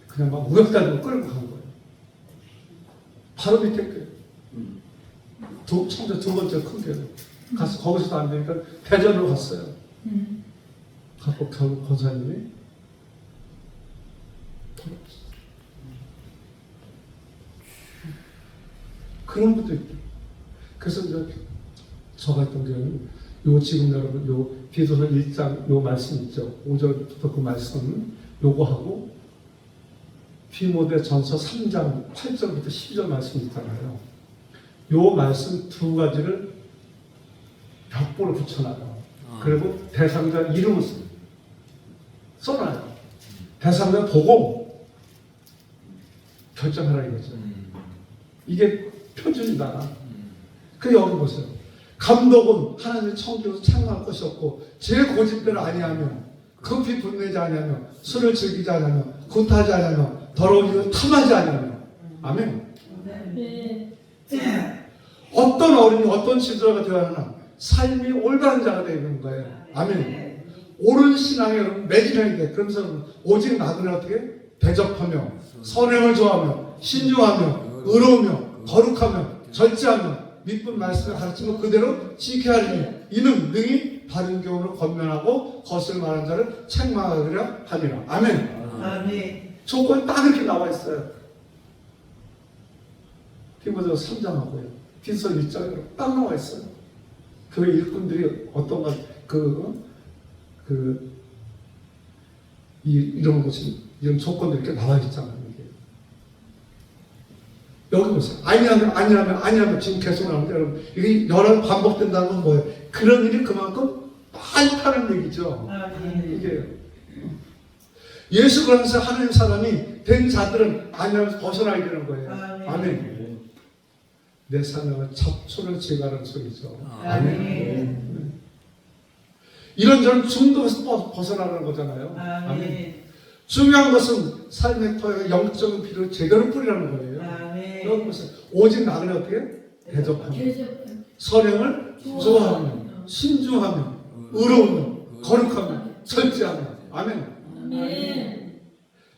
그냥 막 우역다리로 끌고 간 거예요. 바로 밑에 교회. 청자 두 번째 큰 교회 가서 거기서도 안 되니까 대전으로 갔어요. 갖고 결국 권사님이 돌아왔어요. 그런 것도 있고. 그래서 이제 저 같은 경우는 요 지금 여러분 요 디도서 1장 요 말씀 있죠. 5절부터 그 말씀 요거하고 디모데전서 3장 8절부터 12절 말씀 있잖아요. 요 말씀 두 가지를 벽보로 붙여놔요. 그리고 대상자 이름을 써놔요. 대상자 보고 결정하라 이거죠. 이게 표준이다. 그 여기 보세요. 감독은 하나님의 청지로서 책망할 것이 없고 제 고집대로 아니하며 급히 분내지 아니하며 술을 즐기지 아니하며 굿하지 아니하며 더러운 일을 탐하지 아니하며. 아멘. 네. 어떤 어른이 어떤 지도자가 되어야 하나 삶이 올바른 자가 되어 있는 거예요. 아멘. 옳은 신앙에 여러분 매진해야 돼. 그러면서 오직 나그네 어떻게 대접하며 선행을 좋아하며 신중하며 의로우며 거룩하며 절제하며 믿는 말씀을 가르치고 그대로 지켜야 하니 이는 능히 바른 교훈을 권면하고 것을 말하는 자를 책망하리라 하니라. 아멘. 아멘. 조건이 딱 이렇게 나와 있어요. 디모데후서 3장하고요. 딘서 1장으로 딱 나와 있어요. 그 일꾼들이 어떤 이런 것이 이런 조건들이 이렇게 나와 있잖아요. 이게. 여기 보세요. 아니라면 지금 계속 나오는데 여러분 이게 여러 번 반복된다는 건 뭐예요? 그런 일이 그만큼 많다는 얘기죠. 아멘. 이게 예수 그리스도 하나님 사람이 된 자들은 아니라면서 벗어나야 되는 거예요. 아멘. 아멘. 내 삶에 잡초를 제거하는 소리죠. 아멘. 이런저런 중독에서 벗어나는 거잖아요. 아멘. 중요한 것은 삶의 터에 영적인 피를 제대로 뿌리라는 거예요. 아멘. 여기 보세요. 오직 나를 어떻게 대접하며 대접. 선행을 좋아하며 신중하며 의로우며 거룩하며 절제하며. 아멘. 아멘.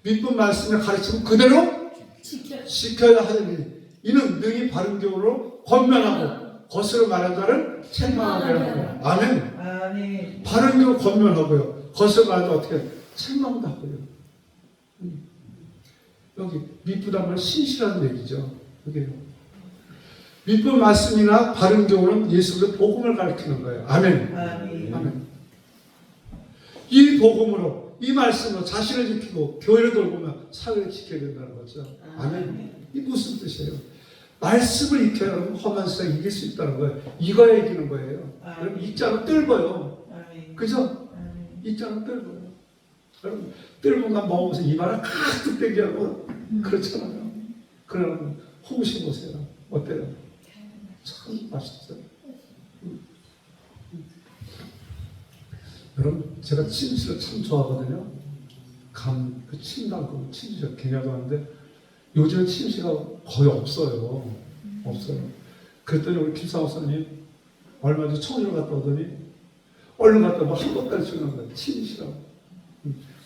믿는 말씀을 가르치면 그대로 지켜. 지켜야 하니 이는 능히 바른 교훈으로 권면하고 거스를 말한 자를 책망하게 하는 거예요. 아멘. 아멘. 바른 교훈 권면하고요. 거스를 말한 자 어떻게 책망도 하고요. 여기 미쁘단 말 신실한 얘기죠. 그게요. 미쁜 말씀이나 바른 교훈은 예수의 복음을 가리키는 거예요. 아멘. 아멘. 아멘. 이 복음으로 이 말씀으로 자신을 지키고 교회를 돌보며 사회를 지켜야 된다는 거죠. 아멘. 이 무슨 뜻이에요? 말씀을 익혀야 여러분 험한 세상 이길 수 있다는 거예요. 이거야 이기는 거예요. 여러분 읽자로 뜰거요. 아멘. 그죠? 아멘. 읽자로 뜰거요. 여러분 뜰거만 먹으면서 입안을 가득 떼게 하고 그렇잖아요. 그러면 홍시 보세요. 어때요? 참 맛있죠. 여러분 제가 침실을 참 좋아하거든요. 그 침담고 침실 굉장히 좋아하는데 요즘 침실가 거의 없어요. 없어요. 그랬더니 우리 김사옥사님 얼마 전에 청주를 갔다 오더니 얼른 갔다 뭐 한 것까지 주는 거예요. 침실하고.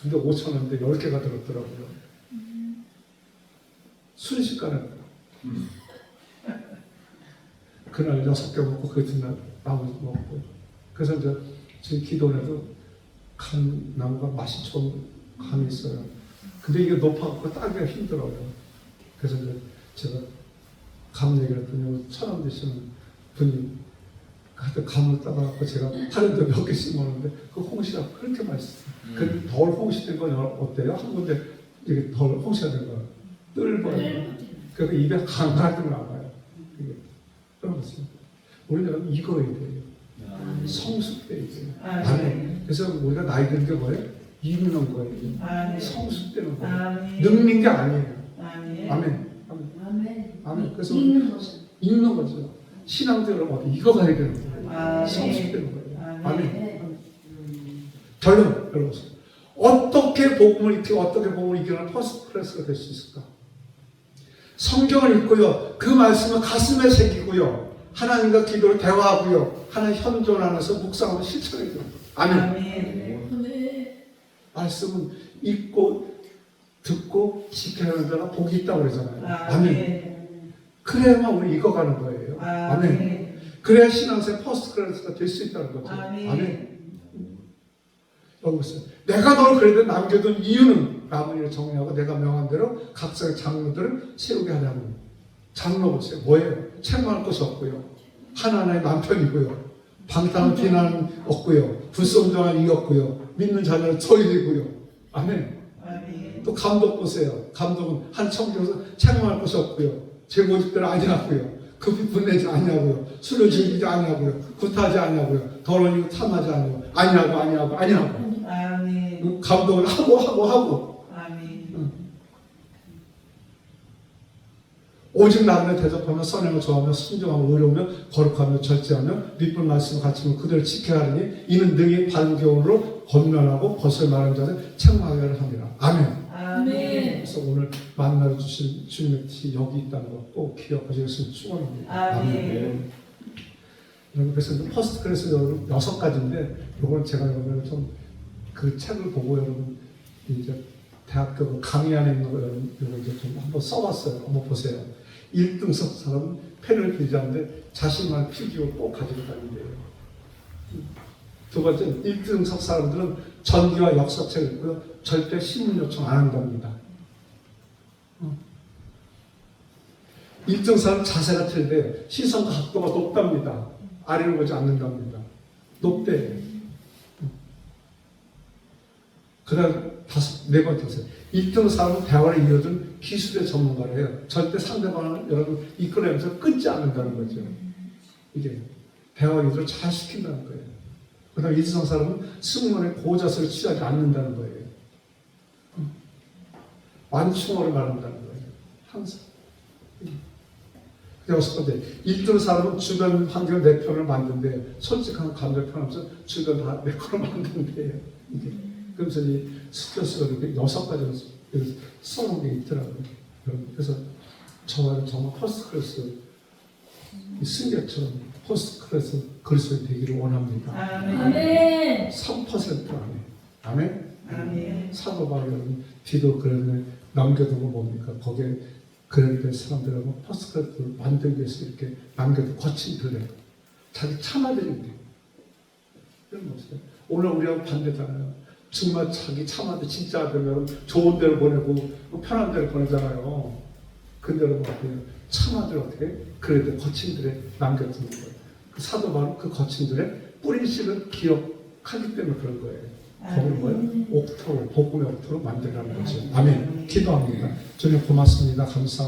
근데 5,000원인데 10개가 들었더라고요. 순식간에 그날 6개 먹고 그 뒷날 나머지 먹고. 그래서 이제 지금 기도원에도 감나무가 맛이 좋은 감이 있어요. 근데 이게 높아갖고 따기가 힘들어요. 그래서 이제 제가 감 얘기를 했더니 1,000원 되시는 분이 하여튼 감을 따가갖고 제가 하루에 몇 개씩 먹는데 그 홍시가 그렇게 맛있어요. 그 덜 홍시된 건 어때요? 한 군데 이게 덜 홍시가 된 거예요. 뜰거예요. 그러니까 입에 강하게 나와요. 이게 그렇습니다. 우리는 이거에 대해요. 성숙돼야 돼요. 아멘. 그래서 우리가 나이 드는 게 뭐예요? 읽는 거예요. 아멘. 성숙되는 거예요. 아멘. 늙는 게 아니에요. 아멘. 아멘. 아멘. 아멘. 아멘. 그래서 읽는 것은. 읽는 거죠. 신앙도 여러분 이거 가야 되는 거예요. 아멘. 성숙되는 거예요. 아멘. 아멘. 네. 결론 여러분 어떻게 복음을 익히고 어떻게 복음을 이겨내는 퍼스트 클래스가 될 수 있을까? 성경을 읽고요. 그 말씀을 가슴에 새기고요. 하나님과 기도를 대화하고요. 하나님 현존 안에서 묵상하고 실천해야 돼요. 아멘. 아멘. 아멘. 말씀은 읽고 듣고 지켜야 하는 자가 복이 있다고 그러잖아요. 아멘. 아멘. 그래야만 우리 익어가는 거예요. 아멘. 아멘. 그래야 신앙생활 퍼스트 클래스가 될 수 있다는 거죠. 아멘. 여기 보세요. 내가 널 그래도 남겨둔 이유는 라문이를 정리하고 내가 명한 대로 각성의 장로들을 세우게 하려는 장로 보세요. 뭐예요? 책망할 것이 없고요. 하나님의 남편이고요. 방탕한 비난은 없고요. 불순종한 이 없고요. 믿는 자녀를 저희이고요. 아멘. 아멘. 또 감독 보세요. 감독은 한 청교에서 책망할 것이 없고요. 제 고집대로 아니하고요. 급히 분내지 아니하고요. 술을 즐기지 아니하고요. 굿하지 아니하고요. 더러운 일 탐하지 아니하고 아니하고. 아멘. 감독을 하고. 아멘. 오직 나를 대접하며 선행을 좋아하며 순종하며 의로우며 거룩하며 절제하며 믿을 말씀을 갖추며 그들을 지켜야 하리니 이는 능히 바른 교훈으로 권면하고 벗을 말하는 자를 책망하게 합니다. 아멘. 아멘. 그래서 오늘 만나러 주신 주님의 뜻이 여기 있다는 거 꼭 기억하시겠으면 축원합니다. 아멘. 여러분 그래서 퍼스트 클래스 여러분 6가지인데 이건 제가 여러분 좀 그 책을 보고 여러분 이제 대학교 강의 안에 있는 거 여러분 이거 이제 좀 한번 써봤어요. 한번 보세요. 1등석 사람은 펜을 들지 않는데 자신만 필기를 꼭 가지고 다닌대요. 두 번째는 1등석 사람들은 전기와 역사책을 읽고요. 절대 신문 요청 안 한답니다. 1등 사람 자세가 틀린데 시선과 각도가 높답니다. 아래로 보지 않는답니다. 높대. 그 다음 네 번째세요. 1등 사람은 대화를 이어준 기술의 전문가래요. 절대 상대방을 여러분 이끌어내면서 끊지 않는다는 거죠. 이게 대화 유도를 잘 시킨다는 거예요. 그 다음 2등 사람은 승무원의 고자세를 취하지 않는다는 거예요. 완충어를 말한다는 거예요. 항상. 여섯 번째, 1등 사람은 주변 환경 내 편을 만든데 솔직한 감정 표현하면서 주변 다 내 편을 만든대요. 이게. 그래서 이 스트레스가 이렇게 6가지로 써놓은 게 있더라고요. 그래서 저는 정말 퍼스트 클래스 승객처럼 퍼스트 클래스 그리스도인이 되기를 원합니다. 아멘. 3% 안에. 아멘? 아멘. 사도 바울은 디도 그런데 남겨둔 거 뭡니까? 거기에 그런데 사람들하고 퍼스트 클래스를 만들기 위해서 이렇게 남겨둔 거친 들레. 자기 참아드린대. 그런 거 없어요. 오늘 우리하고 반대잖아요. 정말 자기 참아도 진짜 아들면 좋은 데로 보내고 편한 데로 보내잖아요. 근데 여러분 어때요? 참아들 어떻게? 그래도 거친 들에 남겨두는 거예요. 그 사도 바울은 그 거친 들에 뿌린 씨를 기억하기 때문에 그런 거예요. 거기를 뭐예요? 옥토로, 복음의 옥토로 만들라는 거죠. 아멘. 기도합니다. 주님 고맙습니다. 감사합니다.